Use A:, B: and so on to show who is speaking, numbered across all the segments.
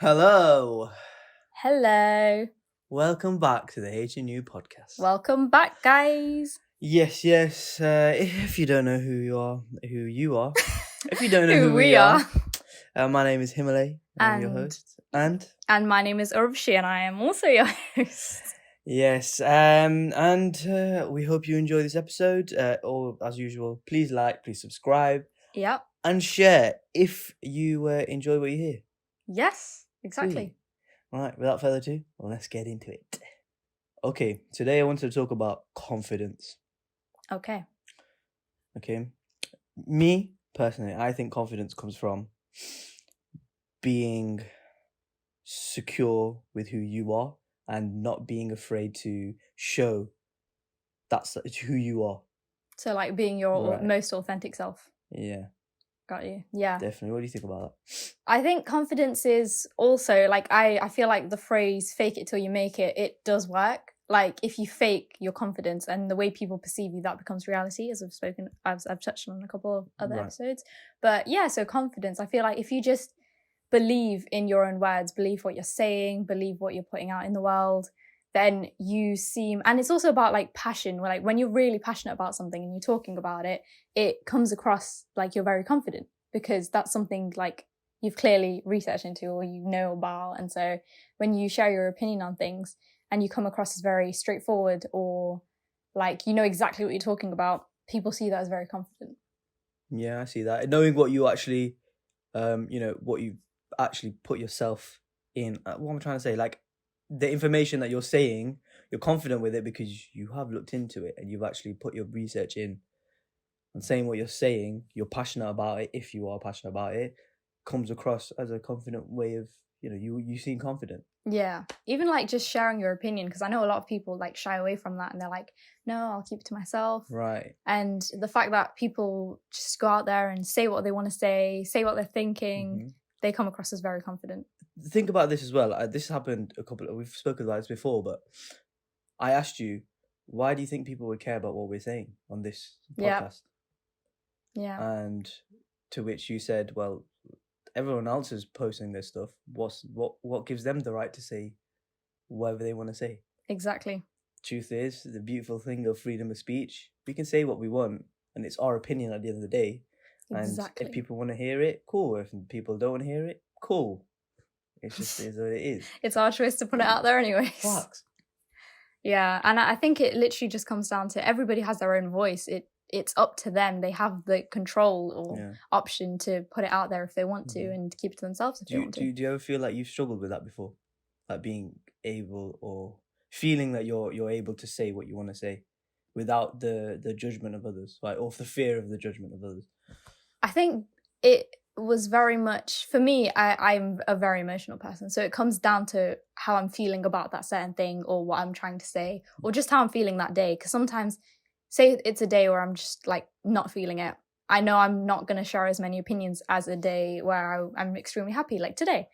A: Hello.
B: Hello.
A: Welcome back to the HNU podcast.
B: Welcome back, guys.
A: Yes. If you don't know who you are, if you don't know who
B: we are.
A: My name is Himalay. I'm your
B: And-
A: host. And
B: my name is Urvshi, and I am also your host.
A: yes. We hope you enjoy this episode. Or as usual, please like, please subscribe,
B: Yep.
A: and share if you enjoy what you hear.
B: Yes, exactly.
A: Sweet. Right. Without further ado, let's get into it. Okay. Today I wanted to talk about confidence.
B: Okay.
A: Me personally, I think confidence comes from being secure with who you are and not being afraid to show that's who you are.
B: So, like, being your
A: Right.
B: most authentic self.
A: Yeah,
B: Got you. Yeah.
A: definitely. What do you think about that?
B: I think confidence is also, like, I feel like the phrase fake it till you make it does work. Like, if you fake your confidence and the way people perceive you, that becomes reality, as I've touched on a couple of other
A: Right.
B: episodes. But yeah, so confidence, I feel like if you just believe in your own words, believe what you're saying, believe what you're putting out in the world, then you seem, and it's also about like passion, like when you're really passionate about something and you're talking about it, it comes across like you're very confident because that's something like you've clearly researched into or you know about. And so when you share your opinion on things and you come across as very straightforward or like you know exactly what you're talking about, people see that as very confident.
A: Yeah, I see that. Knowing what you actually, what you actually put yourself in. What I'm trying to say, like the information that you're saying, you're confident with it because you have looked into it and you've actually put your research in. And saying what you're saying, you're passionate about it. If you are passionate about it, comes across as a confident way of, you seem confident.
B: Yeah, even like just sharing your opinion, because I know a lot of people like shy away from that and they're like, no, I'll keep it to myself.
A: Right.
B: And the fact that people just go out there and say what they want to say what they're thinking, they come across as very confident.
A: Think about this as well. This happened we've spoken about this before, but I asked you, why do you think people would care about what we're saying on this podcast?
B: Yeah.
A: And to which you said, well, everyone else is posting this stuff. What gives them the right to say whatever they want to say?
B: Exactly.
A: Truth is, the beautiful thing of freedom of speech, we can say what we want, and it's our opinion at the end of the day.
B: Exactly.
A: And if people want to hear it, cool. If people don't want to hear it, cool. It's just is what it is.
B: It's our choice to put it out there anyways.
A: Facts.
B: Yeah, and I think it literally just comes down to everybody has their own voice. It's up to them. They have the control or option to put it out there if they want to and keep it to themselves if they want to.
A: Do you ever feel like you've struggled with that before? Like being able or feeling that you're able to say what you want to say without the judgment of others, like, or the fear of the judgment of others?
B: I think it was very much, for me, I'm a very emotional person. So it comes down to how I'm feeling about that certain thing or what I'm trying to say or just how I'm feeling that day. Because sometimes, say it's a day where I'm just like not feeling it. I know I'm not going to share as many opinions as a day where I'm extremely happy, like today.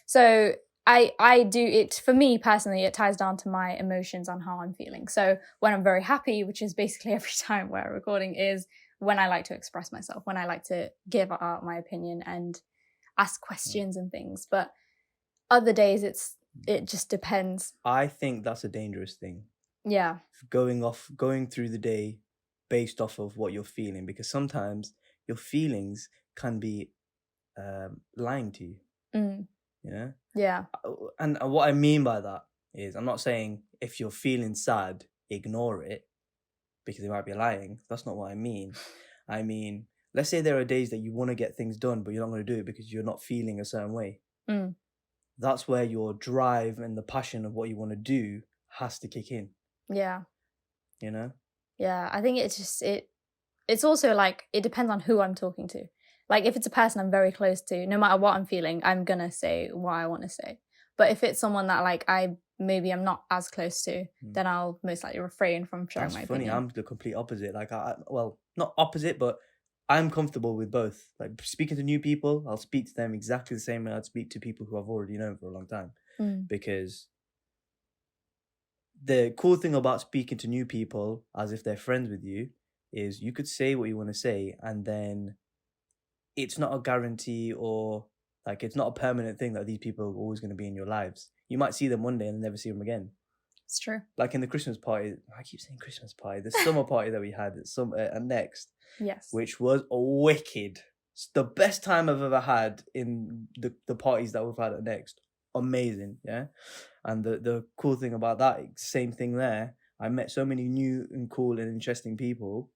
B: So I do it, for me personally, it ties down to my emotions on how I'm feeling. So when I'm very happy, which is basically every time we're recording, is when I like to express myself, when I like to give out my opinion and ask questions and things. But other days it just depends.
A: I think that's a dangerous thing.
B: Yeah.
A: Going through the day based off of what you're feeling, because sometimes your feelings can be lying to you. You know?
B: Yeah.
A: And what I mean by that is, I'm not saying if you're feeling sad, ignore it because they might be lying. That's not what I mean. I mean, let's say there are days that you want to get things done, but you're not going to do it because you're not feeling a certain way. That's where your drive and the passion of what you want to do has to kick in.
B: Yeah.
A: You know?
B: Yeah, I think it's also like, it depends on who I'm talking to. Like if it's a person I'm very close to, no matter what I'm feeling, I'm gonna say what I want to say. But if it's someone that like I'm not as close to, then I'll most likely refrain from sharing my opinion.
A: I'm the complete opposite. Like well, not opposite, but I'm comfortable with both. Like speaking to new people, I'll speak to them exactly the same way I'd speak to people who I've already known for a long time. Because the cool thing about speaking to new people as if they're friends with you is you could say what you want to say, and then it's not a guarantee or Like, it's not a permanent thing that these people are always going to be in your lives. You might see them one day and never see them again.
B: It's true.
A: Like in the Christmas party, I keep saying Christmas party, the summer party that we had at Next,
B: Yes.
A: which was wicked. It's the best time I've ever had in the parties that we've had at Next. Amazing, yeah. And the cool thing about that, same thing there, I met so many new and cool and interesting people.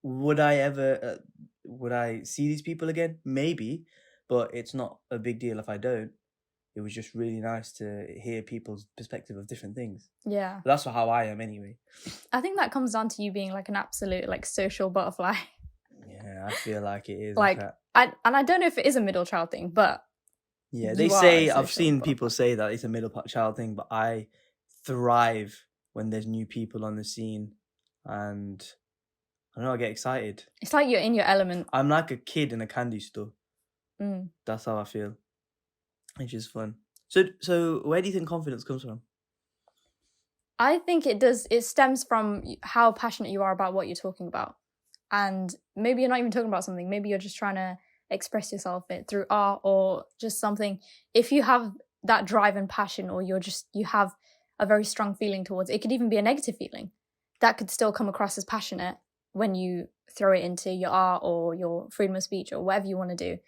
A: Would I see these people again? Maybe, but it's not a big deal if I don't. It was just really nice to hear people's perspective of different things.
B: Yeah.
A: That's how I am anyway.
B: I think that comes down to you being like an absolute like social butterfly.
A: Yeah, I feel like it is.
B: Like, I don't know if it is a middle child thing, but
A: yeah, they say, I've seen people say that it's a middle child thing, but I thrive when there's new people on the scene, and I don't know, I get excited.
B: It's like you're in your element.
A: I'm like a kid in a candy store.
B: Mm.
A: That's how I feel, which is fun. So where do you think confidence comes from?
B: I think it stems from how passionate you are about what you're talking about. And maybe you're not even talking about something. Maybe you're just trying to express yourself through art or just something. If you have that drive and passion, or you have a very strong feeling towards it, it could even be a negative feeling. That could still come across as passionate when you throw it into your art or your freedom of speech or whatever you want to do.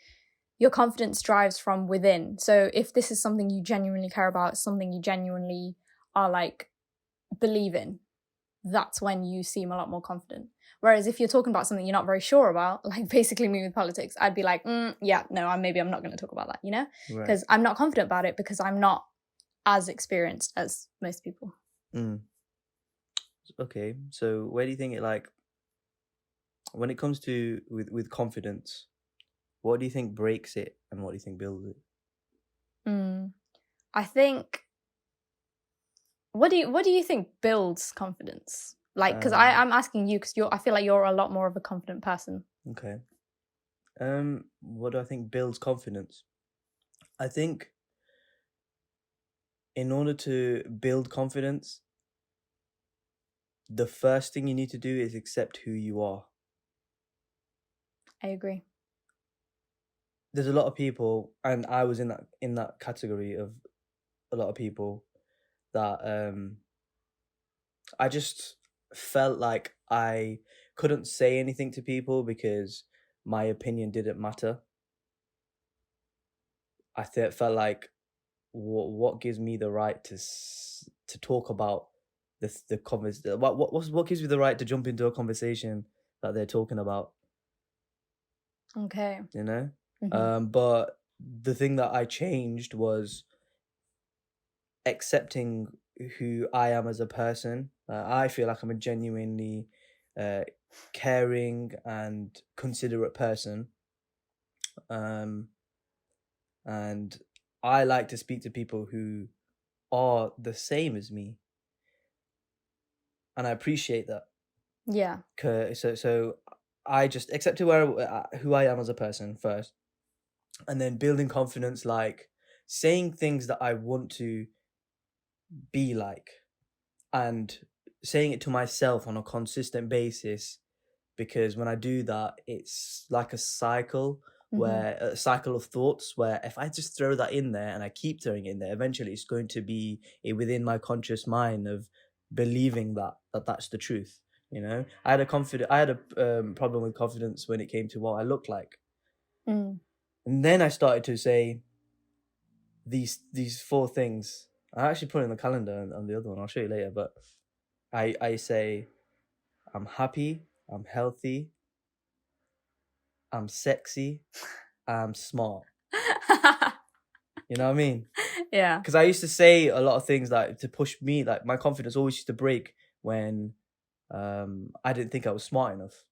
B: Your confidence drives from within. So if this is something you genuinely care about, something you genuinely are like believe in, that's when you seem a lot more confident. Whereas if you're talking about something you're not very sure about, like basically me with politics, I'd be like, yeah, no, I'm not going to talk about that, you know? Because I'm not confident about it because I'm not as experienced as most people.
A: Okay, so where do you think it, like, when it comes to with confidence, what do you think breaks it and what do you think builds it?
B: I think, what do you think builds confidence? Like, because I'm asking you because I feel like you're a lot more of a confident person.
A: Okay. What do I think builds confidence? I think in order to build confidence, the first thing you need to do is accept who you are.
B: I agree.
A: There's a lot of people, and I was in that category of a lot of people, that I just felt like I couldn't say anything to people because my opinion didn't matter. I felt like, what gives me the right to talk about the conversation? What gives me the right to jump into a conversation that they're talking about?
B: Okay.
A: You know? Mm-hmm. But the thing that I changed was accepting who I am as a person. I feel like I'm a genuinely caring and considerate person. And I like to speak to people who are the same as me. And I appreciate that.
B: Yeah.
A: So I just accepted who I am as a person first. And then building confidence, like saying things that I want to be like, and saying it to myself on a consistent basis, because when I do that, it's like a cycle, where a cycle of thoughts, where if I just throw that in there and I keep throwing it in there, eventually it's going to be within my conscious mind of believing that's the truth. You know, I had a problem with confidence when it came to what I look like. And then I started to say these 4 things. I actually put it in the calendar on the other one. I'll show you later. But I say, I'm happy, I'm healthy, I'm sexy, I'm smart. You know what I mean?
B: Yeah.
A: Because I used to say a lot of things that to push me, like my confidence always used to break when I didn't think I was smart enough.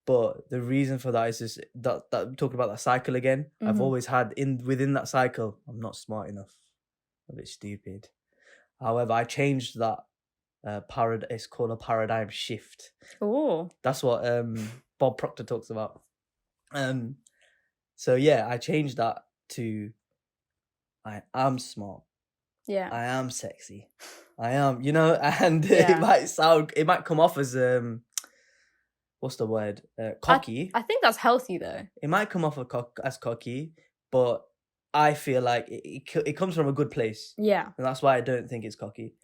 A: But the reason for that is just that talking about that cycle again. I've always had within that cycle, I'm not smart enough. I'm a bit stupid. However, I changed that it's called a paradigm shift.
B: Oh.
A: That's what Bob Proctor talks about. So yeah, I changed that to I am smart.
B: Yeah.
A: I am sexy. I am, and it might come off as what's the word? Cocky.
B: I think that's healthy though.
A: It might come off as cocky, but I feel like it comes from a good place,
B: Yeah.
A: and that's why I don't think it's cocky.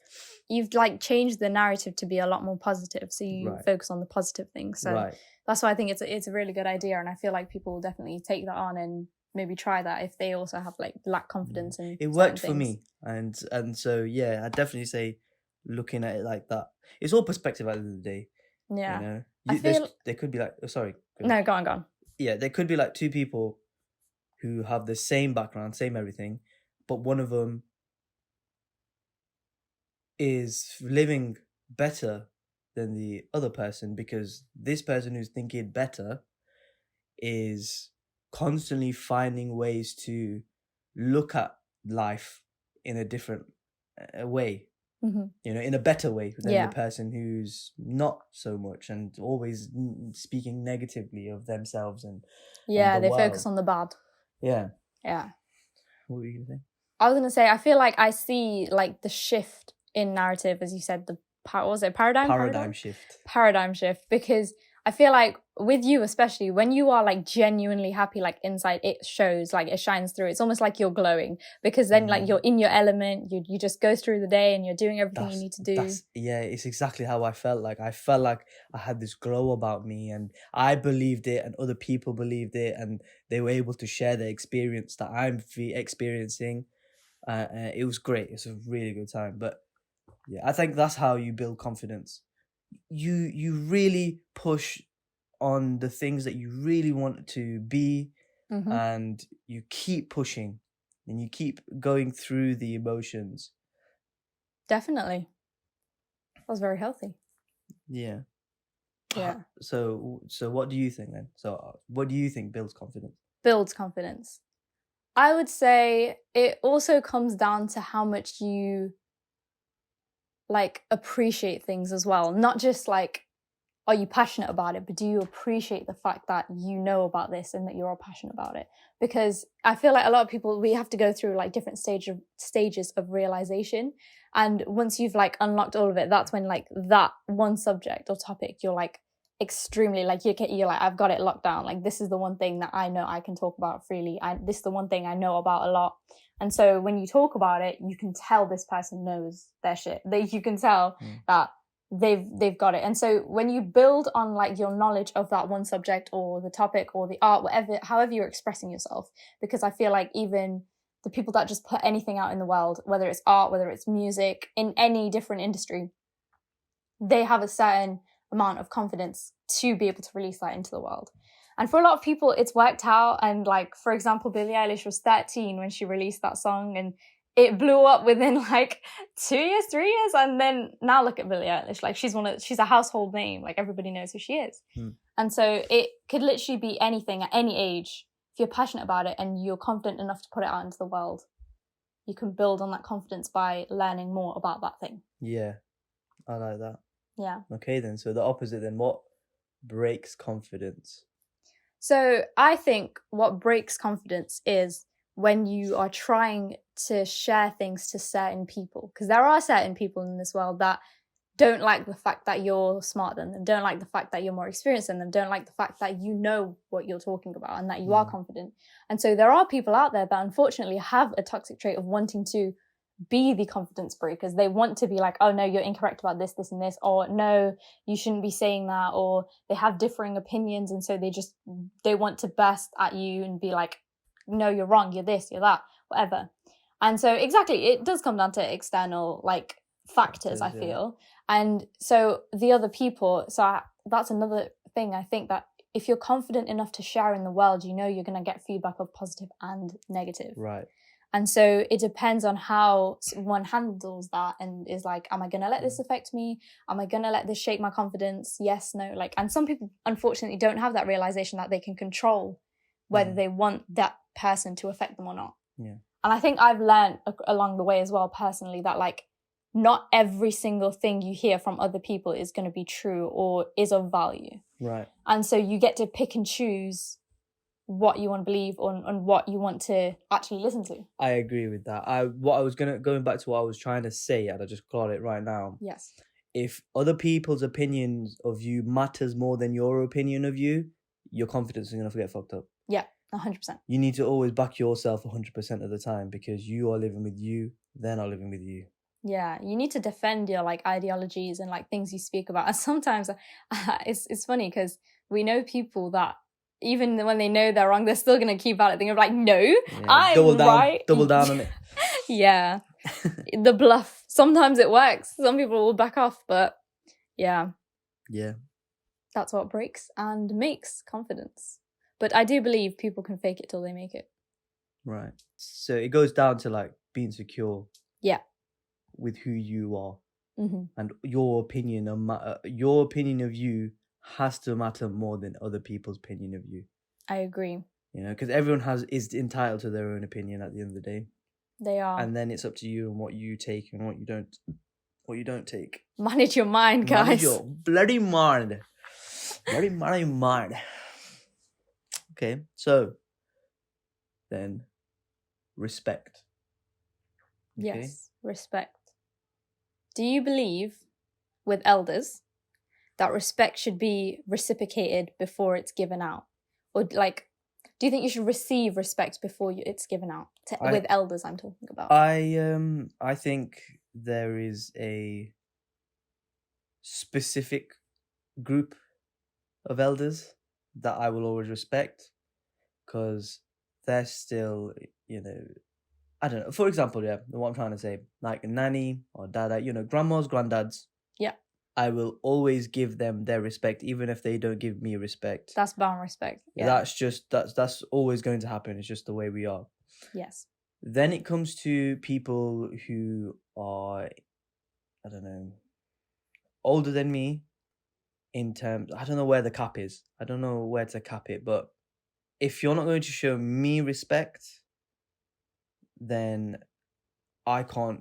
B: You've like changed the narrative to be a lot more positive, so you
A: Right.
B: focus on the positive things. So
A: Right.
B: that's why I think it's a really good idea, and I feel like people will definitely take that on and maybe try that if they also have like lack confidence in
A: It
B: certain
A: worked for
B: things.
A: me, and so yeah, I definitely say looking at it like that. It's all perspective at the end of the day.
B: Yeah.
A: You know,
B: I feel
A: there could be like, oh, sorry.
B: no, go on.
A: Yeah, there could be like two people who have the same background, same everything, but one of them is living better than the other person because this person who's thinking better is constantly finding ways to look at life in a different way,
B: Mm-hmm.
A: you know, in a better way than
B: Yeah.
A: the person who's not so much and always speaking negatively of themselves and
B: Yeah,
A: the
B: they focus
A: world.
B: on the bad.
A: Yeah.
B: Yeah.
A: What were you gonna say?
B: I was gonna say I feel like I see like the shift in narrative, as you said, the what was it
A: Paradigm shift.
B: Paradigm shift, because I feel like with you especially, when you are like genuinely happy, like inside, it shows, like it shines through. It's almost like you're glowing because then like you're in your element. You just go through the day and you're doing everything you need to do.
A: Yeah, it's exactly how I felt. Like I felt like I had this glow about me, and I believed it, and other people believed it, and they were able to share their experience that I'm experiencing. It was great. It's a really good time. But yeah, I think that's how you build confidence. You really push on the things that you really want to be,
B: Mm-hmm.
A: and you keep pushing, and you keep going through the emotions.
B: Definitely. That was very healthy.
A: Yeah.
B: Yeah.
A: So what do you think then? So what do you think builds confidence?
B: Builds confidence. I would say it also comes down to how much you like appreciate things as well. Not just like, are you passionate about it, but do you appreciate the fact that you know about this and that you're passionate about it? Because I feel like a lot of people, we have to go through like different stages of realization. And once you've like unlocked all of it, that's when like that one subject or topic, you're like extremely like, you're like, I've got it locked down. Like this is the one thing that I know I can talk about freely. This is the one thing I know about a lot. And so when you talk about it, you can tell this person knows their shit. You can tell that they've got it. And so when you build on like your knowledge of that one subject or the topic or the art, whatever, however you're expressing yourself, because I feel like even the people that just put anything out in the world, whether it's art, whether it's music, in any different industry, they have a certain amount of confidence to be able to release that into the world. And for a lot of people, it's worked out. And like, for example, Billie Eilish was 13 when she released that song, and it blew up within like 2 years, 3 years. And then now look at Billie Eilish. Like she's a household name. Like everybody knows who she is. And so it could literally be anything at any age. If you're passionate about it and you're confident enough to put it out into the world, you can build on that confidence by learning more about that thing.
A: Yeah, I like that.
B: Yeah.
A: Okay then, so the opposite then, what breaks confidence?
B: So I think what breaks confidence is when you are trying to share things to certain people, because there are certain people in this world that don't like the fact that you're smarter than them, don't like the fact that you're more experienced than them, don't like the fact that you know what you're talking about and that you are confident. And so there are people out there that unfortunately have a toxic trait of wanting to be the confidence breakers. They want to be like, oh no, you're incorrect about this, this and this, or no, you shouldn't be saying that, or they have differing opinions, and so they want to burst at you and be like, no, you're wrong, you're this, you're that, whatever. And so exactly, it does come down to external like factors, I feel. And so the other people, that's another thing. I think that if you're confident enough to share in the world, you know you're going to get feedback of positive and negative.
A: Right.
B: And so it depends on how one handles that and is like, am I going to let this affect me? Am I going to let this shake my confidence? Yes, no. Like, and some people unfortunately don't have that realization that they can control whether they want that person to affect them or not.
A: Yeah.
B: And I think I've learned along the way as well, personally, that like not every single thing you hear from other people is going to be true or is of value.
A: Right.
B: And so you get to pick and choose what you want to believe on what you want to actually listen to.
A: I agree with that. Going back to what I was trying to say, and I just got it right now.
B: Yes.
A: If other people's opinions of you matters more than your opinion of you, your confidence is gonna get fucked up.
B: Yeah. 100%.
A: You need to always back yourself 100% of the time, because you are living with you, they're not living with you.
B: Yeah, you need to defend your like ideologies and like things you speak about. And sometimes it's funny because we know people that even when they know they're wrong, they're still gonna keep at it. They're like, no, I'm right.
A: Double down on it.
B: Yeah, the bluff. Sometimes it works. Some people will back off, but yeah, that's what breaks and makes confidence. But I do believe people can fake it till they make it.
A: Right. So it goes down to like being secure.
B: Yeah.
A: With who you are,
B: and
A: your opinion of you has to matter more than other people's opinion of you.
B: I agree.
A: You know, because everyone is entitled to their own opinion at the end of the day.
B: They are.
A: And then it's up to you and what you take and what you don't take.
B: Manage your mind, guys.
A: Manage your bloody mind. Bloody mind. Okay, so then respect. Okay?
B: Yes, respect. Do you believe with elders that respect should be reciprocated before it's given out? Or like, do you think you should receive respect before it's given out? With elders, I'm talking about.
A: I think there is a specific group of elders that I will always respect, because they're still, you know, I don't know. For example, what I'm trying to say, like nanny or dada, you know, grandmas, granddads.
B: Yeah.
A: I will always give them their respect, even if they don't give me respect.
B: That's bound respect. Yeah.
A: That's always going to happen. It's just the way we are.
B: Yes.
A: Then it comes to people who are, I don't know, older than me in terms, I don't know where the cap is. I don't know where to cap it, but if you're not going to show me respect, then I can't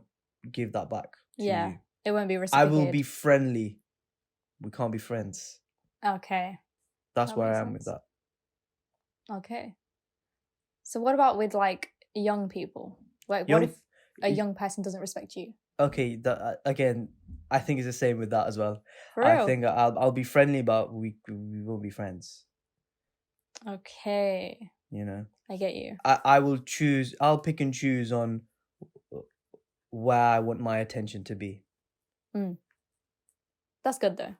A: give that back to you.
B: It won't be reciprocated.
A: I will be friendly. We can't be friends.
B: Okay.
A: That's where I am with that.
B: Okay. So what about with like young people? Like what if a young person doesn't respect you?
A: Okay, that again, I think it's the same with that as well.
B: For real?
A: I think I'll be friendly, but we won't be friends.
B: Okay.
A: You know?
B: I get you.
A: I'll pick and choose on where I want my attention to be.
B: That's good though.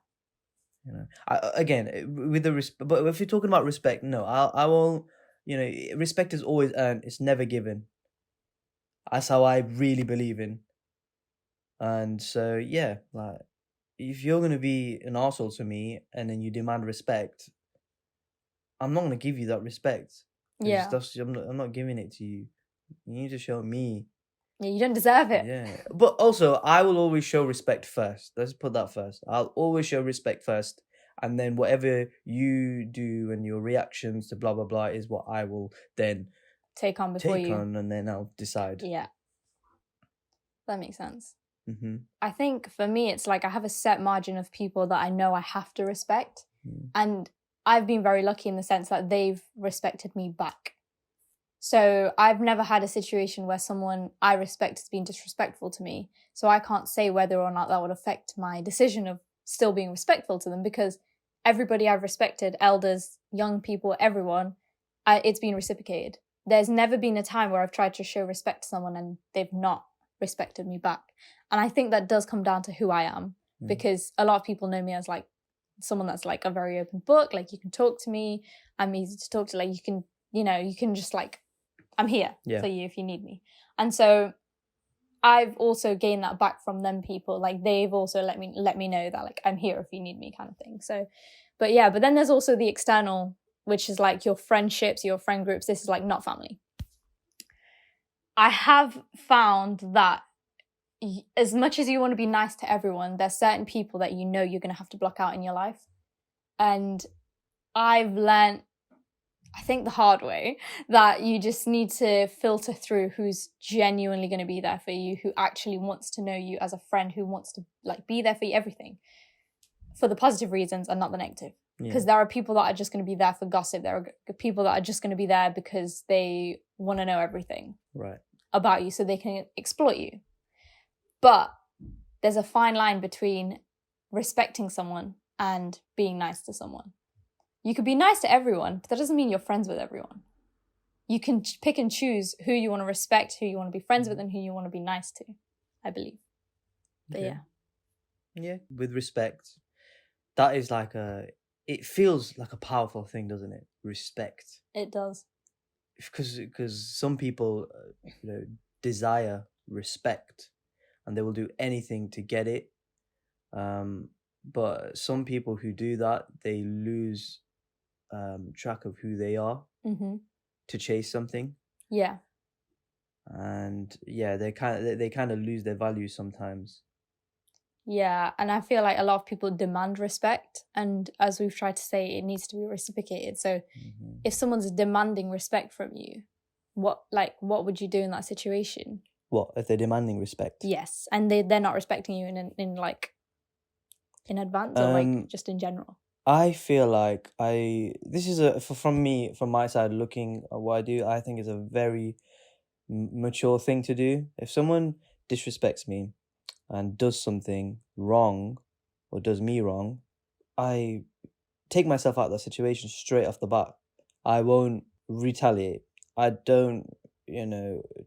A: You know, again, with the but if you're talking about respect, no, I won't. You know, respect is always earned; it's never given. That's how I really believe in. And so, yeah, like if you're gonna be an arsehole to me and then you demand respect, I'm not gonna give you that respect.
B: Yeah,
A: I'm not giving it to you. You need to show me.
B: Yeah, you don't deserve it.
A: Yeah, but also I will always show respect first. Let's put that first. I'll always show respect first, and then whatever you do and your reactions to blah blah blah is what I will then
B: take on before you.
A: And then I'll decide.
B: Yeah, that makes sense.
A: Mm-hmm.
B: I think for me, it's like I have a set margin of people that I know I have to respect, and I've been very lucky in the sense that they've respected me back. So I've never had a situation where someone I respect has been disrespectful to me. So I can't say whether or not that would affect my decision of still being respectful to them, because everybody I've respected, elders, young people, everyone, it's been reciprocated. There's never been a time where I've tried to show respect to someone and they've not respected me back. And I think that does come down to who I am, because a lot of people know me as like someone that's like a very open book. Like you can talk to me. I'm easy to talk to. Like you can just like, I'm here for you if you need me. And so I've also gained that back from them people. Like they've also let me know that like I'm here if you need me kind of thing. So, but then there's also the external, which is like your friendships, your friend groups. This is like not family. I have found that as much as you want to be nice to everyone, there's certain people that you know you're going to have to block out in your life. And I've learned, I think the hard way, that you just need to filter through who's genuinely going to be there for you, who actually wants to know you as a friend, who wants to like be there for you, everything, for the positive reasons and not the negative. Because there are people that are just going to be there for gossip. There are people that are just going to be there because they want to know everything about you so they can exploit you. But there's a fine line between respecting someone and being nice to someone. You could be nice to everyone, but that doesn't mean you're friends with everyone. you can pick and choose who you want to respect, who you want to be friends with, and who you want to be nice to, I believe. But
A: Okay. Yeah, with respect. That is like it feels like a powerful thing, doesn't it? Respect.
B: It does.
A: Because some people, desire respect, and they will do anything to get it. But some people who do that, they lose track of who they are to chase something.
B: Yeah.
A: And yeah, they kind of lose their value sometimes.
B: Yeah, and I feel like a lot of people demand respect, and as we've tried to say, it needs to be reciprocated. So if someone's demanding respect from you, what would you do in that situation?
A: What if they're demanding respect?
B: Yes, and they're not respecting you in advance, or like just in general.
A: I feel like this is from my side looking at what I do, I think is a very mature thing to do. If someone disrespects me and does something wrong or does me wrong, I take myself out of that situation straight off the bat. I won't retaliate. I don't,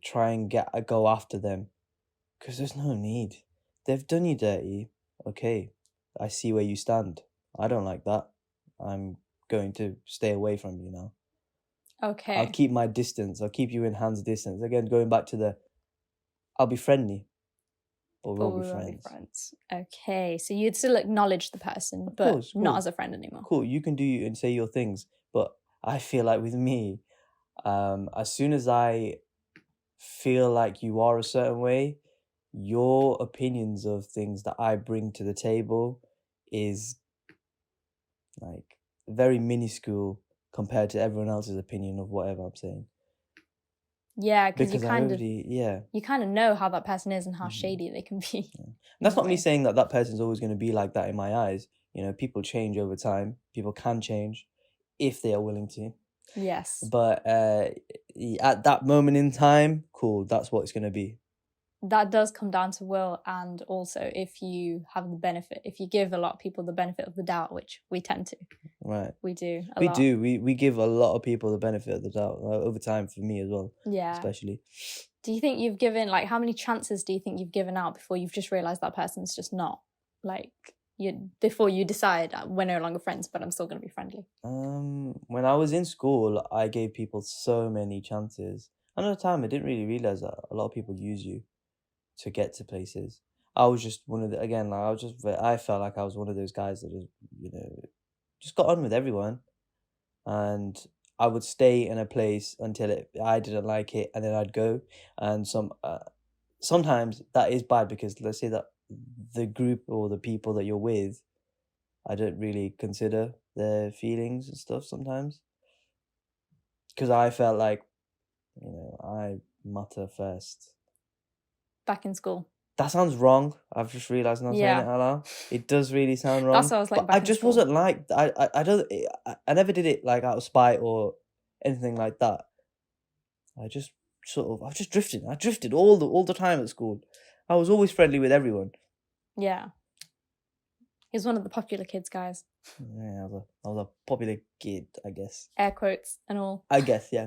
A: try and go after them, because there's no need. They've done you dirty. Okay, I see where you stand. I don't like that. I'm going to stay away from you now.
B: Okay.
A: I'll keep my distance. I'll keep you in hand's distance. Again, going back to I'll be friendly, but we won't be friends.
B: Okay, so you'd still acknowledge the person, but not as a friend anymore.
A: Cool, you can do and say your things, but I feel like with me, as soon as I feel like you are a certain way, your opinions of things that I bring to the table is like very minuscule compared to everyone else's opinion of whatever I'm saying.
B: Yeah, because you kind of know how that person is and how shady they can be.
A: Yeah. That's not me saying that person's always going to be like that in my eyes. People change over time. People can change if they are willing to.
B: Yes.
A: But at that moment in time, cool, that's what it's going to be.
B: That does come down to will, and also if you have the benefit, if you give a lot of people the benefit of the doubt, which we tend to.
A: Right.
B: We do.
A: We give a lot of people the benefit of the doubt over time, for me as well.
B: Yeah.
A: Especially.
B: Do you think you've given, how many chances do you think you've given out before you've just realised that person's just not, before you decide we're no longer friends, but I'm still going to be friendly?
A: When I was in school, I gave people so many chances. And at the time, I didn't really realise that a lot of people use you to get to places. I was just one of the, again, I felt like I was one of those guys that just got on with everyone. And I would stay in a place until I didn't like it, and then I'd go. And sometimes that is bad, because let's say that the group or the people that you're with, I don't really consider their feelings and stuff sometimes, because I felt like, I matter first.
B: Back in school.
A: That sounds wrong. I've just realised now saying it out loud. It does really sound wrong.
B: That's what I was like.
A: But I just wasn't like I never did it like out of spite or anything like that. I just I've just drifted. I drifted all the time at school. I was always friendly with everyone.
B: Yeah. He was one of the popular kids, guys.
A: Yeah, I was a popular kid, I guess.
B: Air quotes and all.
A: I guess, yeah.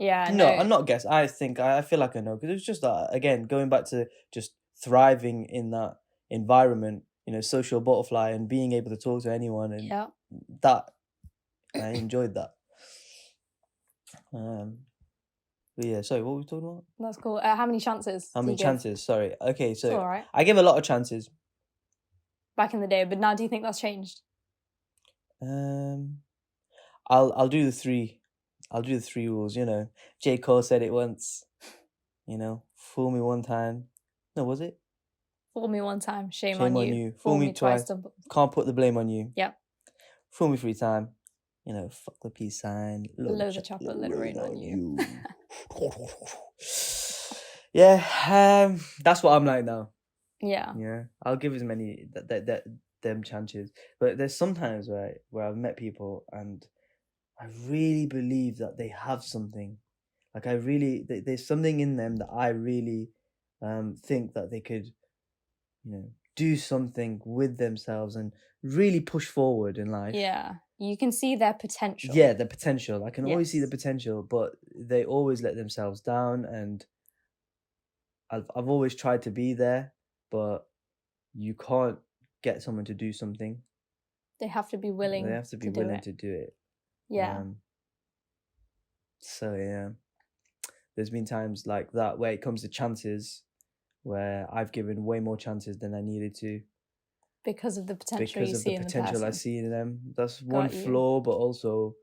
B: Yeah,
A: no, I'm not guess. I feel like I know, because it was just again, going back to just thriving in that environment, social butterfly, and being able to talk to anyone, and that I enjoyed that. But yeah, sorry, what were we talking about?
B: That's cool. How many chances?
A: How many chances? Sorry. Okay, so
B: all right.
A: I give a lot of chances
B: back in the day, but now do you think that's changed?
A: I'll do the three. I'll do the three rules, J. Cole said it once, fool me one time. No, was it?
B: Fool me one time, shame on you.
A: Fool me twice, can't put the blame on you.
B: Yep.
A: Fool me 3 times, fuck the peace sign.
B: Load the chocolate letter rain on you.
A: Yeah, that's what I'm like now.
B: Yeah.
A: Yeah, I'll give as many them chances. But there's sometimes where I've met people and I really believe that they have something. Like there's something in them that I really think that they could, do something with themselves and really push forward in life.
B: Yeah. You can see their potential.
A: Yeah, the potential. I can always see the
B: Yes.
A: potential, but they always let themselves down, and I've always tried to be there, but you can't get someone to do something.
B: They have to be
A: They
B: willing
A: have to be
B: to do
A: willing
B: it.
A: to do it.
B: Yeah.
A: So yeah, there's been times like that where it comes to chances where I've given way more chances than I needed to
B: Because of the potential
A: because
B: you
A: of the
B: see in the
A: potential I
B: person.
A: see in them. That's one
B: Got you.
A: flaw, but also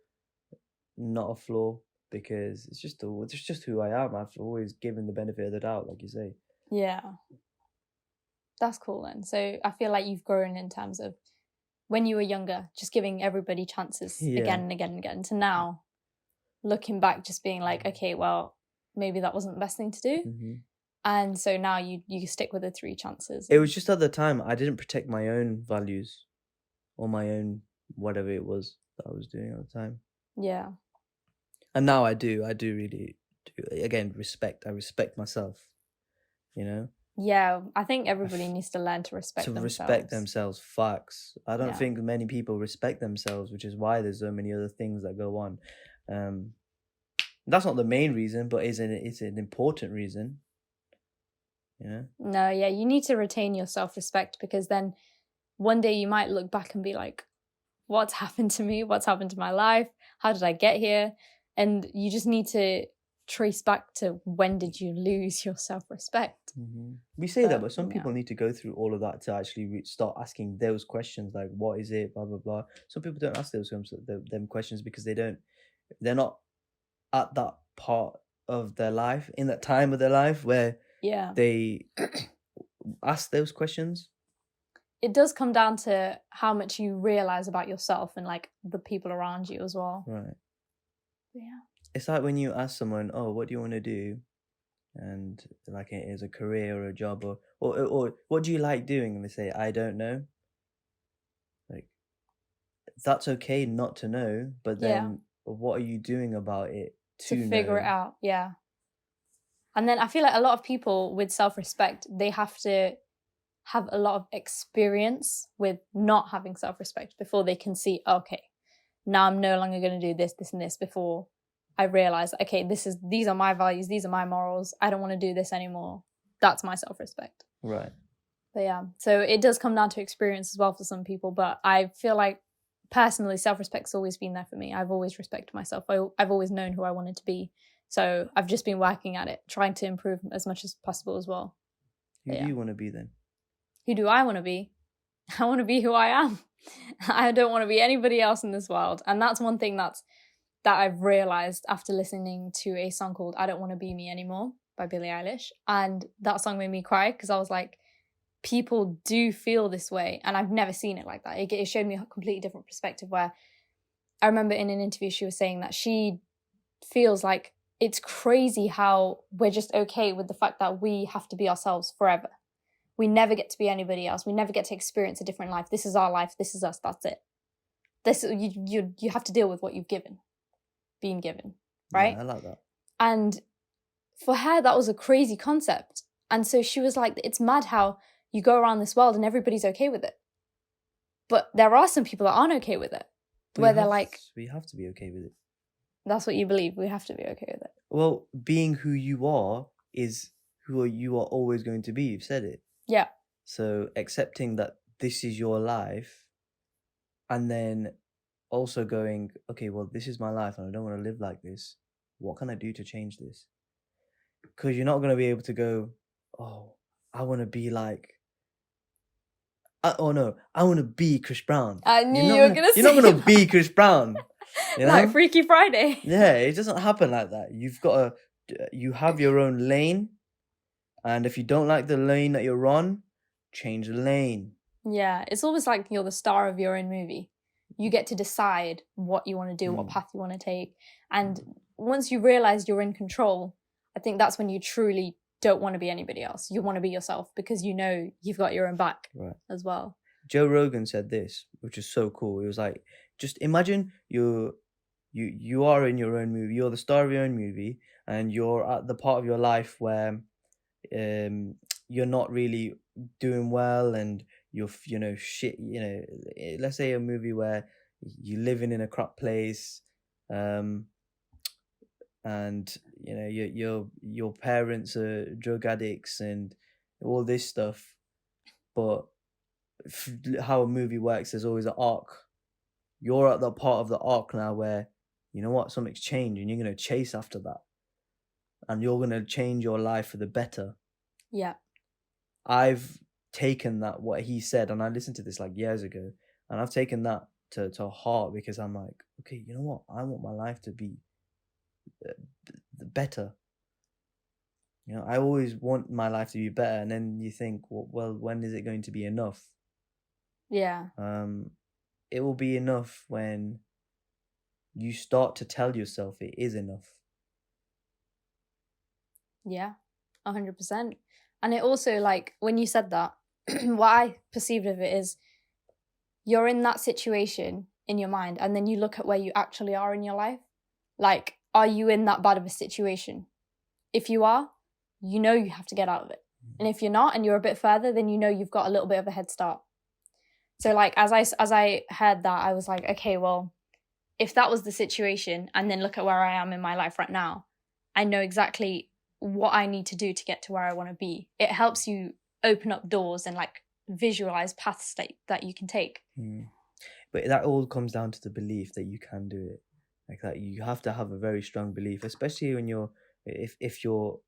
A: not a flaw because it's just who I am. I've always given the benefit of the doubt, like you say.
B: Yeah. That's cool then. So I feel like you've grown in terms of when you were younger, just giving everybody chances
A: Yeah.
B: again and again and again, to now looking back, just being like, okay, well, maybe that wasn't the best thing to do.
A: hmm
B: And so now you stick with the 3 chances.
A: It was just at the time I didn't protect my own values or my own whatever it was that I was doing at the time.
B: Yeah.
A: And now I do really do. Again, respect. I respect myself, you know?
B: Yeah, I think everybody needs to learn to respect
A: To
B: themselves.
A: respect themselves, facts. I don't
B: Yeah.
A: think many people respect themselves, which is why there's so many other things that go on. That's not the main reason, but it's an important reason. You know?
B: No, yeah, you need to retain your self-respect, because then one day you might look back and be like, what's happened to me? What's happened to my life? How did I get here? And you just need to trace back to when did you lose your self-respect.
A: We say that, but some
B: yeah.
A: people need to go through all of that to actually start asking those questions, like what is it, blah blah blah. Some people don't ask them questions because they're not at that part of their life, in that time of their life where
B: Yeah.
A: they ask those questions.
B: It does come down to how much you realize about yourself and like the people around you as well.
A: Right.
B: Yeah.
A: It's like when you ask someone, "Oh, what do you want to do?" and like it is a career or a job, or what do you like doing? And they say, "I don't know." Like, that's okay not to know, but then what are you doing about it
B: to figure it out? Yeah. And then I feel like a lot of people with self-respect, they have to have a lot of experience with not having self-respect before they can see, okay, now I'm no longer going to do this, this, and this, before I realize, okay, these are my values, these are my morals. I don't want to do this anymore. That's my self-respect.
A: Right.
B: But yeah, so it does come down to experience as well for some people. But I feel like personally, self-respect's always been there for me. I've always respected myself. I've always known who I wanted to be. So I've just been working at it, trying to improve as much as possible as well.
A: Who do you want to be then?
B: Who do I want to be? I want to be who I am. I don't want to be anybody else in this world. And that's one thing that I've realized after listening to a song called I Don't Want to Be Me Anymore by Billie Eilish. And that song made me cry because I was like, people do feel this way. And I've never seen it like that. It showed me a completely different perspective, where I remember in an interview she was saying that she feels like it's crazy how we're just okay with the fact that we have to be ourselves forever. We never get to be anybody else. We never get to experience a different life. This is our life. This is us. That's it. You have to deal with what you've been given, right?
A: Yeah, I like that.
B: And for her, that was a crazy concept. And so she was like, it's mad how you go around this world and everybody's okay with it. But there are some people that aren't okay with it, where they're like,
A: we have to be okay with it.
B: That's what you believe. We have to be okay with it.
A: Well, being who you are is who you are always going to be. You've said it.
B: Yeah.
A: So accepting that this is your life, and then also going, okay, well, this is my life and I don't want to live like this. What can I do to change this? Because you're not going to be able to go, oh, I want to be like, oh no, I want to be Chris Brown.
B: I knew you were going to say
A: You're not going to be Chris Brown. You know?
B: Like Freaky Friday.
A: Yeah, it doesn't happen like that. You have your own lane. And if you don't like the lane that you're on, change the lane.
B: Yeah, it's almost like you're the star of your own movie. You get to decide what you want to do, what path you want to take. And once you realize you're in control, I think that's when you truly don't want to be anybody else. You want to be yourself because you know you've got your own back as well.
A: Joe Rogan said this, which is so cool. It was like, just imagine you are in your own movie. You're the star of your own movie, and you're at the part of your life where you're not really doing well, and you're shit. Let's say a movie where you're living in a crap place, and you know your parents are drug addicts and all this stuff. But how a movie works, there's always an arc. You're at the part of the arc now where, you know what, something's changed and you're going to chase after that. And you're going to change your life for the better.
B: Yeah.
A: I've taken that, what he said, and I listened to this like years ago, and I've taken that to heart, because I'm like, okay, you know what? I want my life to be better. You know, I always want my life to be better. And then you think, well, when is it going to be enough?
B: Yeah.
A: It will be enough when you start to tell yourself it is enough.
B: Yeah, 100%. And it also, like, when you said that, what I perceived of it is you're in that situation in your mind, and then you look at where you actually are in your life. Like, are you in that bad of a situation? If you are, you know you have to get out of it. And if you're not, and you're a bit further, then you know you've got a little bit of a head start. So, like, as I heard that, I was like, okay, well, if that was the situation, and then look at where I am in my life right now, I know exactly what I need to do to get to where I want to be. It helps you open up doors and like visualize paths that you can take.
A: But that all comes down to the belief that you can do it. Like that, you have to have a very strong belief, especially when if your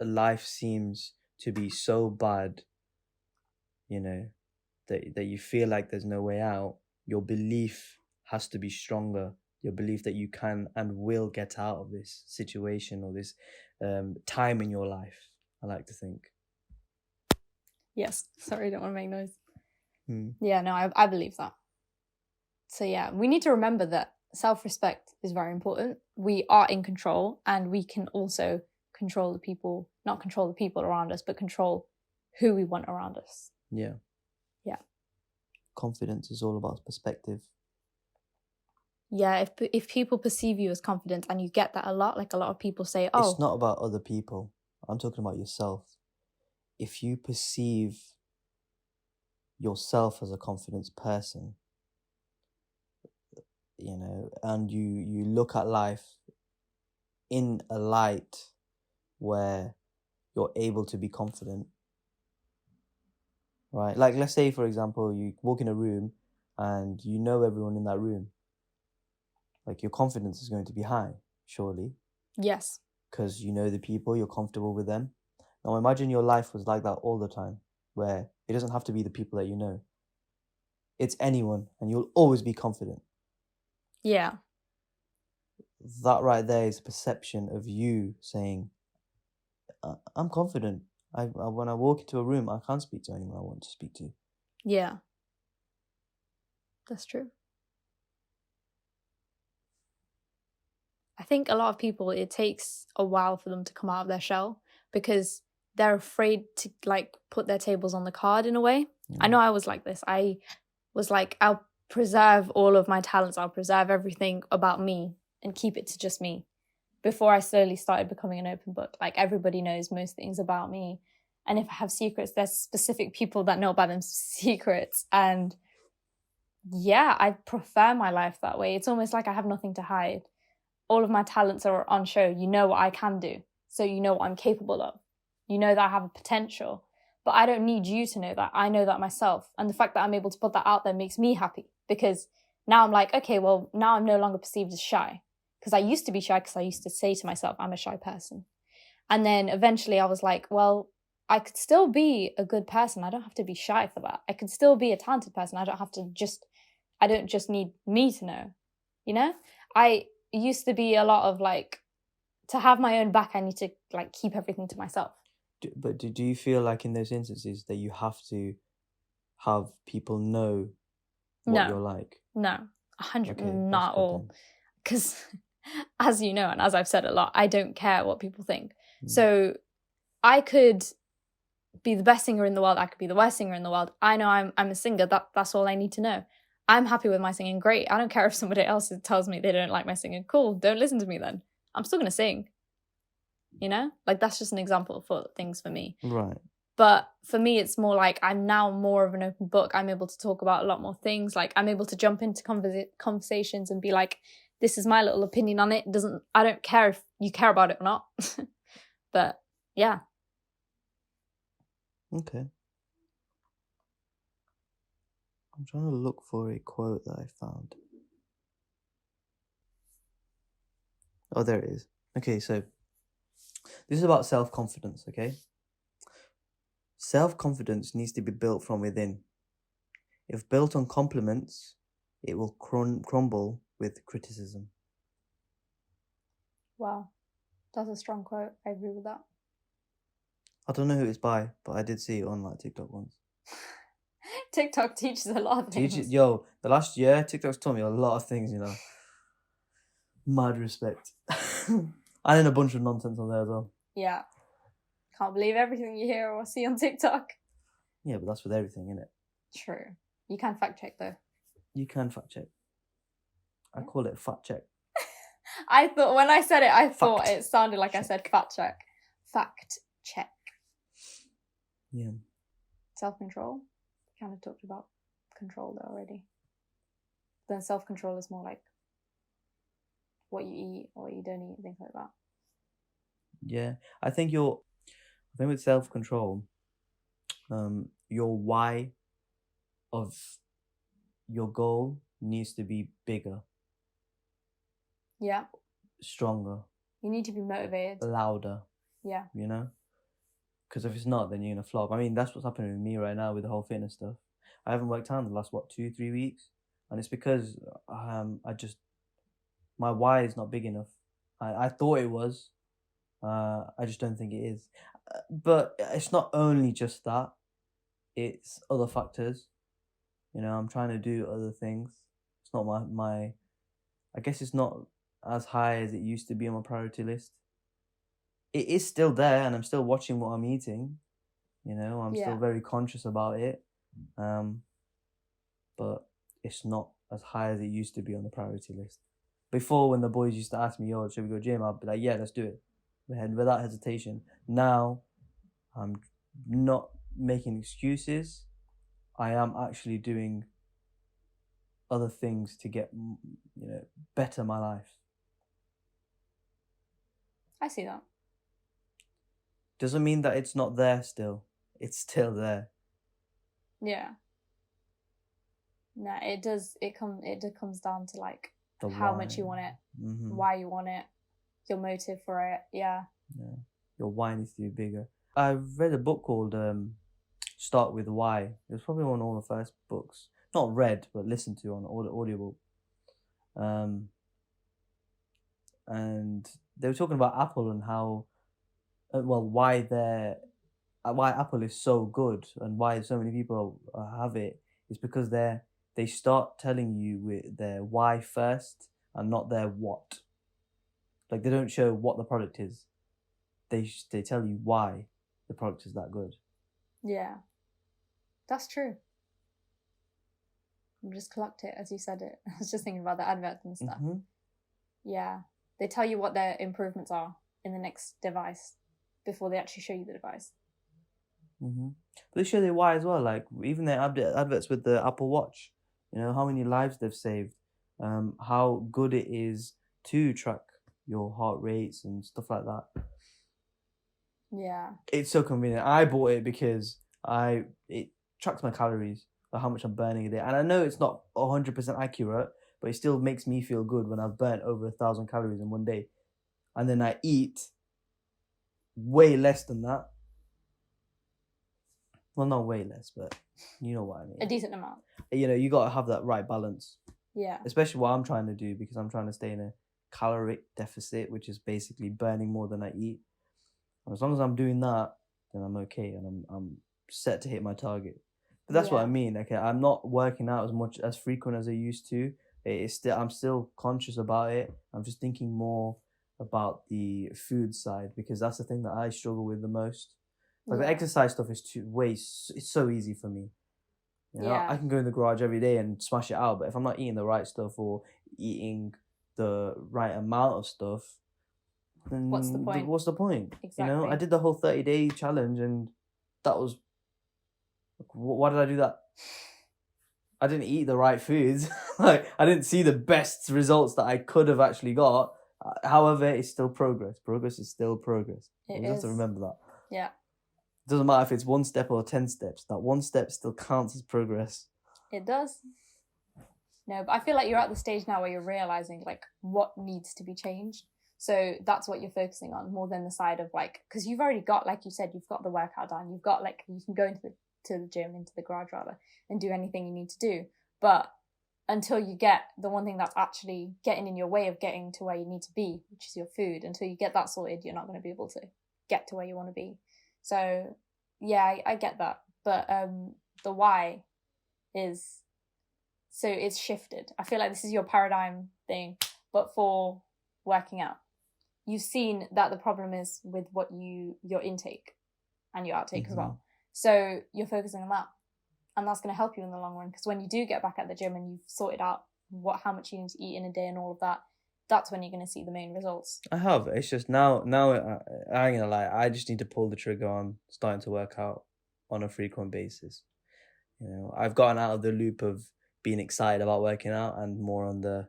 A: life seems to be so bad, you know, that you feel like there's no way out. Your belief has to be stronger. Your belief that you can and will get out of this situation or this time in your life, I like to think.
B: Yes, sorry, I don't want to make noise. Yeah, no, I believe that. So yeah, we need to remember that self-respect is very important. We are in control, and we can also control the people, not control the people around us, but control who we want around us.
A: Yeah.
B: Yeah.
A: Confidence is all about perspective.
B: Yeah, if people perceive you as confident, and you get that a lot, like a lot of people say, oh,
A: it's not about other people. I'm talking about yourself. If you perceive yourself as a confident person, you know, and you look at life in a light where you're able to be confident, right? Like, let's say, for example, you walk in a room and you know everyone in that room. Like, your confidence is going to be high, surely.
B: Yes.
A: Because you know the people, you're comfortable with them. Now imagine your life was like that all the time, where it doesn't have to be the people that you know. It's anyone, and you'll always be confident.
B: Yeah.
A: That right there is a perception of you saying, I'm confident. When I walk into a room, I can speak to anyone I want to speak to.
B: Yeah. That's true. I think a lot of people, it takes a while for them to come out of their shell, because they're afraid to like put their tables on the card in a way. I know I was like this. I was like, I'll preserve all of my talents. I'll preserve everything about me and keep it to just me, before I slowly started becoming an open book. Like, everybody knows most things about me. And if I have secrets, there's specific people that know about them secrets. And yeah, I prefer my life that way. It's almost like I have nothing to hide. All of my talents are on show. You know what I can do. So you know what I'm capable of. You know that I have a potential. But I don't need you to know that. I know that myself. And the fact that I'm able to put that out there makes me happy. Because now I'm like, okay, well, now I'm no longer perceived as shy. Because I used to be shy, because I used to say to myself, I'm a shy person. And then eventually I was like, well, I could still be a good person. I don't have to be shy for that. I could still be a talented person. I don't just need me to know. You know? I used to be a lot of like, to have my own back, I need to like keep everything to myself.
A: But do you feel like in those instances that you have to have people know what you're like?
B: No, 100, not at all. Because as you know, and as I've said a lot, I don't care what people think. So I could be the best singer in the world. I could be the worst singer in the world. I know I'm a singer. That's all I need to know. I'm happy with my singing. Great. I don't care if somebody else tells me they don't like my singing. Cool. Don't listen to me then. I'm still going to sing. You know? Like, that's just an example for things for me.
A: Right.
B: But for me, it's more like I'm now more of an open book. I'm able to talk about a lot more things. Like I'm able to jump into conversations and be like, this is my little opinion on it. I don't care if you care about it or not. But yeah.
A: Okay. I'm trying to look for a quote that I found. Oh, there it is. Okay, so this is about self-confidence, okay? Self-confidence needs to be built from within. If built on compliments, it will crumble with criticism.
B: Wow. That's a strong quote. I agree with that.
A: I don't know who it's by, but I did see it on like TikTok once.
B: TikTok teaches a lot of things.
A: Yo, the last year, TikTok's taught me a lot of things, you know. Mad respect. And then a bunch of nonsense on there as well.
B: Yeah. Can't believe everything you hear or see on TikTok.
A: Yeah, but that's with everything, innit?
B: True. You can fact check though.
A: You can fact check. I call it fact check.
B: I thought, when I said it, I thought
A: Fact
B: it sounded like
A: check.
B: I said fact check. Fact check.
A: Yeah.
B: Self-control. Kind of talked about control there already. Then self-control is more like what you eat or what you don't eat, things like that.
A: Yeah. I think with self-control, your why of your goal needs to be bigger,
B: Yeah.
A: stronger,
B: You need to be motivated.
A: louder,
B: Yeah.
A: you know? Because if it's not, then you're going to flop. I mean, that's what's happening with me right now with the whole fitness stuff. I haven't worked out in the last, 2-3 weeks? And it's because my why is not big enough. I thought it was. I just don't think it is. But it's not only just that. It's other factors. You know, I'm trying to do other things. It's not my I guess it's not as high as it used to be on my priority list. It is still there, and I'm still watching what I'm eating. You know, I'm still very conscious about it. But it's not as high as it used to be on the priority list. Before, when the boys used to ask me, yo, should we go gym? I'd be like, yeah, let's do it. Without hesitation. Now, I'm not making excuses. I am actually doing other things to get, better my life.
B: I see that.
A: Doesn't mean that it's not there still. It's still there.
B: Yeah. No, it does. It comes down to like how much you want it, why you want it, your motive for it. Yeah.
A: Your why needs to be bigger. I read a book called Start With Why. It was probably one of all the first books. Not read, but listened to on audiobook. And they were talking about Apple and how, why Apple is so good and why so many people have it is because they start telling you with their why first and not their what. Like, they don't show what the product is. They tell you why the product is that good.
B: Yeah, that's true. I just clocked it as you said it. I was just thinking about the adverts and stuff.
A: Mm-hmm.
B: Yeah, they tell you what their improvements are in the next device before they actually show you the device.
A: Mm-hmm. But they show their why as well. Like, even their adverts with the Apple Watch. You know, how many lives they've saved. How good it is to track your heart rates and stuff like that.
B: Yeah.
A: It's so convenient. I bought it because it tracks my calories, or how much I'm burning a day. And I know it's not 100% accurate, but it still makes me feel good when I've burnt over 1,000 calories in one day. And then I eat way less than that. Well, not way less, but you know what I mean.
B: A decent amount.
A: You know, you got to have that right balance.
B: Yeah.
A: Especially what I'm trying to do, because I'm trying to stay in a caloric deficit, which is basically burning more than I eat. And as long as I'm doing that, then I'm okay, and I'm set to hit my target. But that's what I mean. Okay, I'm not working out as frequent as I used to. I'm still conscious about it. I'm just thinking more about the food side, because that's the thing that I struggle with the most. Like, the exercise stuff is it's so easy for me. You know, I can go in the garage every day and smash it out, but if I'm not eating the right stuff or eating the right amount of stuff, then
B: what's the point?
A: What's the point?
B: Exactly.
A: You know, I did the whole 30-day challenge and that was, why did I do that? I didn't eat the right foods. Like, I didn't see the best results that I could have actually got. However, it's still progress. Progress is still progress. You have to remember that.
B: Yeah.
A: It doesn't matter if it's 1 step or 10 steps. That 1 step still counts as progress.
B: It does. No, but I feel like you're at the stage now where you're realizing like what needs to be changed. So that's what you're focusing on more than the side of like, because you've already got, like you said, you've got the workout done. You've got like, you can go into the gym, into the garage rather, and do anything you need to do. But until you get the one thing that's actually getting in your way of getting to where you need to be, which is your food, until you get that sorted, you're not going to be able to get to where you want to be. So yeah, I get that. But the why is, so it's shifted. I feel like this is your paradigm thing, but for working out. You've seen that the problem is with what your intake and your outtake as well. So you're focusing on that. And that's going to help you in the long run, because when you do get back at the gym and you've sorted out how much you need to eat in a day and all of that, that's when you're going to see the main results.
A: I have. It's just now I ain't gonna lie, I just need to pull the trigger on starting to work out on a frequent basis. You know, I've gotten out of the loop of being excited about working out and more on the,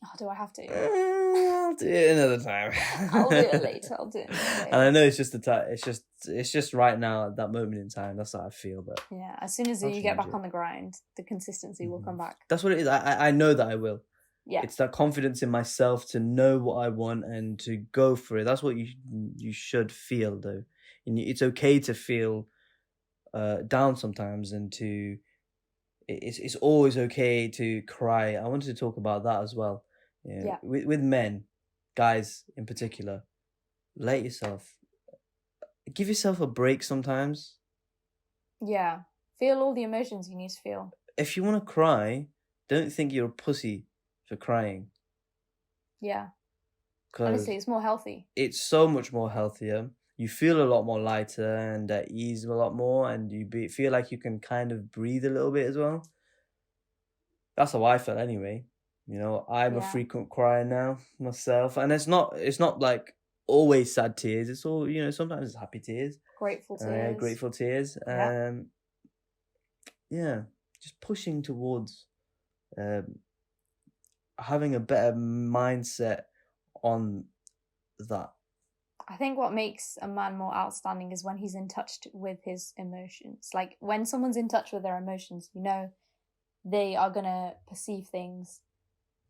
B: oh, do I have to?
A: I'll do it another time.
B: I'll do it later. I'll do it another day.
A: And I know it's just the time. It's just right now at that moment in time. That's how I feel. But
B: yeah, as soon as you get back on the grind, the consistency will come back.
A: That's what it is. I know that I will.
B: Yeah.
A: It's that confidence in myself to know what I want and to go for it. That's what you should feel, though. And it's okay to feel down sometimes, and it's always okay to cry. I wanted to talk about that as well. You know,
B: Yeah.
A: With men, guys in particular, give yourself a break sometimes.
B: Yeah. Feel all the emotions you need to feel.
A: If you want to cry, don't think you're a pussy for crying.
B: Yeah. Honestly, it's more healthy.
A: It's so much more healthier. You feel a lot more lighter and at ease a lot more, and feel like you can kind of breathe a little bit as well. That's how I felt anyway. You know, I'm a frequent crier now myself, and it's not like always sad tears. It's all, you know, sometimes it's happy tears,
B: grateful tears.
A: Grateful tears. Yeah, just pushing towards having a better mindset on that.
B: I think what makes a man more outstanding is when he's in touch with his emotions. Like when someone's in touch with their emotions, you know, they are going to perceive things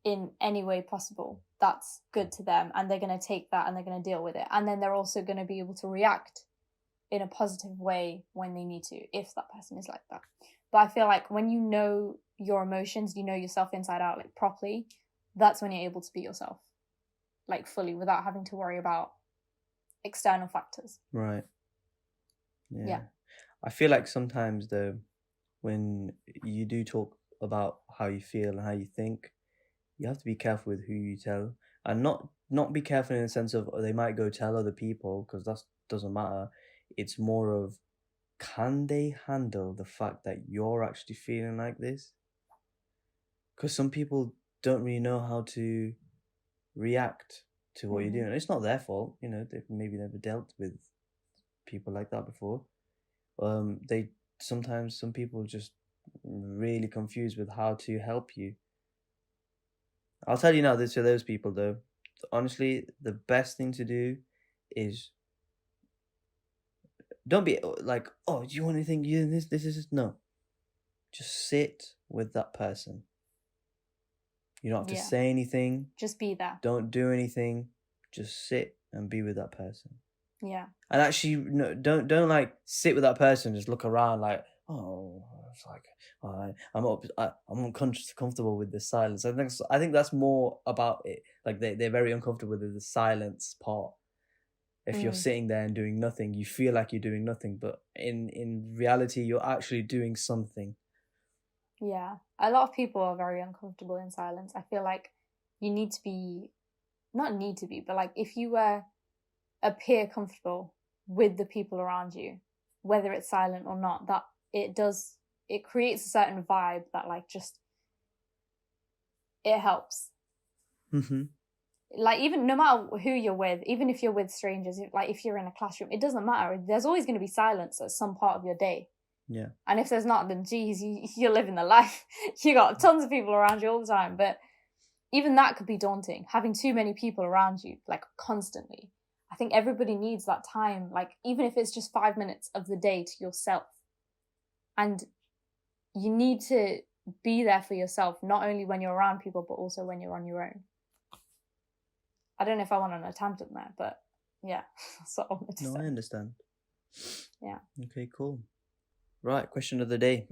B: in any way possible that's good to them, and they're going to take that and they're going to deal with it, and then they're also going to be able to react in a positive way when they need to, if that person is like that. But I feel like when you know your emotions, you know yourself inside out, like properly, that's when you're able to be yourself, like fully, without having to worry about external factors.
A: Right. Yeah. I feel like sometimes though, when you do talk about how you feel and how you think, you have to be careful with who you tell, and not be careful in the sense of they might go tell other people, because that doesn't matter. It's more of, can they handle the fact that you're actually feeling like this? Because some people don't really know how to react to what you're doing. It's not their fault, you know. They've maybe never dealt with people like that before. Sometimes some people are just really confused with how to help you. I'll tell you now, this for those people though, honestly, the best thing to do is, don't be like, oh, do you want anything? This is no. Just sit with that person. You don't have to say anything.
B: Just be there.
A: Don't do anything. Just sit and be with that person.
B: Yeah.
A: And actually, no, don't like sit with that person. Just look around like, oh, it's like, I'm uncomfortable with the silence. I think that's more about it. Like they're very uncomfortable with the silence part. If you're sitting there and doing nothing, you feel like you're doing nothing, but in reality, you're actually doing something.
B: Yeah, a lot of people are very uncomfortable in silence. I feel like you need to be, not need to be, but like if you appear comfortable with the people around you, whether it's silent or not, that it creates a certain vibe that like just, it helps. like, even no matter who you're with, even if you're with strangers, like if you're in a classroom, it doesn't matter. There's always going to be silence at some part of your day.
A: Yeah.
B: And if there's not, then geez, you're living the life. You got tons of people around you all the time. But even that could be daunting, having too many people around you, like constantly. I think everybody needs that time, like even if it's just 5 minutes of the day to yourself. And you need to be there for yourself, not only when you're around people, but also when you're on your own. I don't know if I went on a tangent there, but yeah, that's what I wanted to say.
A: No, I understand.
B: Yeah.
A: Okay, cool. Right, question of the day.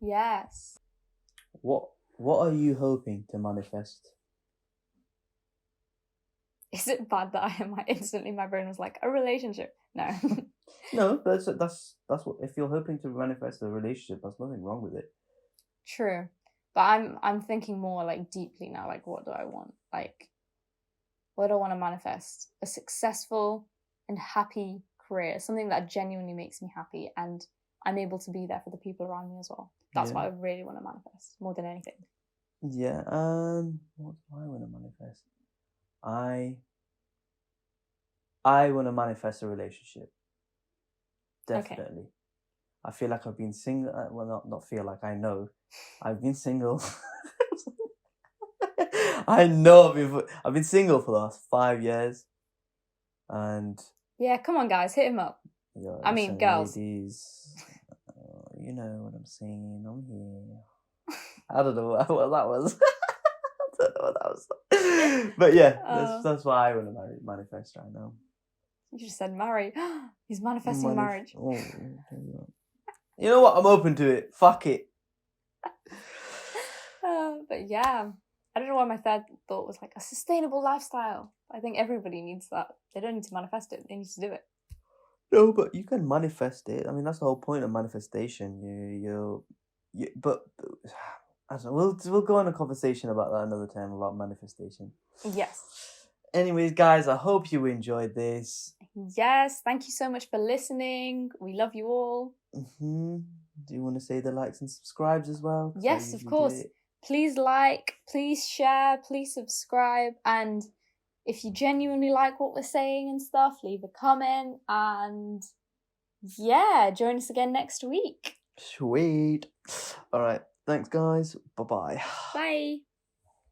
B: Yes.
A: What are you hoping to manifest?
B: Is it bad that instantly my brain was like, a relationship? No.
A: No, that's what, if you're hoping to manifest a relationship, there's nothing wrong with it.
B: True. But I'm thinking more like deeply now, like what do I want? Like, what do I want to manifest? A successful and happy career, something that genuinely makes me happy, and I'm able to be there for the people around me as well. That's what I really want to manifest more than anything.
A: Yeah. What do I want to manifest? I want to manifest a relationship. Definitely. Okay. I feel like I've been single. Well, not feel like, I know. I've been single. I know I've been single for the last 5 years. And
B: yeah, come on, guys, hit him up. I mean, girls.
A: Ladies, you know what I'm saying. I'm here. I don't know what that was. I don't know what that was. But yeah, that's what I want to manifest right now.
B: You just said marry. He's manifesting marriage.
A: Oh, you know what? I'm open to it. Fuck it.
B: But yeah, I don't know why my third thought was like a sustainable lifestyle. I think everybody needs that. They don't need to manifest it. They need to do it.
A: No, but you can manifest it. I mean, that's the whole point of manifestation. But I don't know. We'll go on a conversation about that another time, about manifestation.
B: Yes.
A: Anyways, guys, I hope you enjoyed this.
B: Yes, thank you so much for listening. We love you all.
A: Do you want to say the likes and subscribes as well?
B: Yes, of course. Please like, please share, please subscribe, and if you genuinely like what we're saying and stuff, leave a comment, and yeah, join us again next week.
A: Sweet. All right. Thanks, guys. Bye-bye.
B: Bye.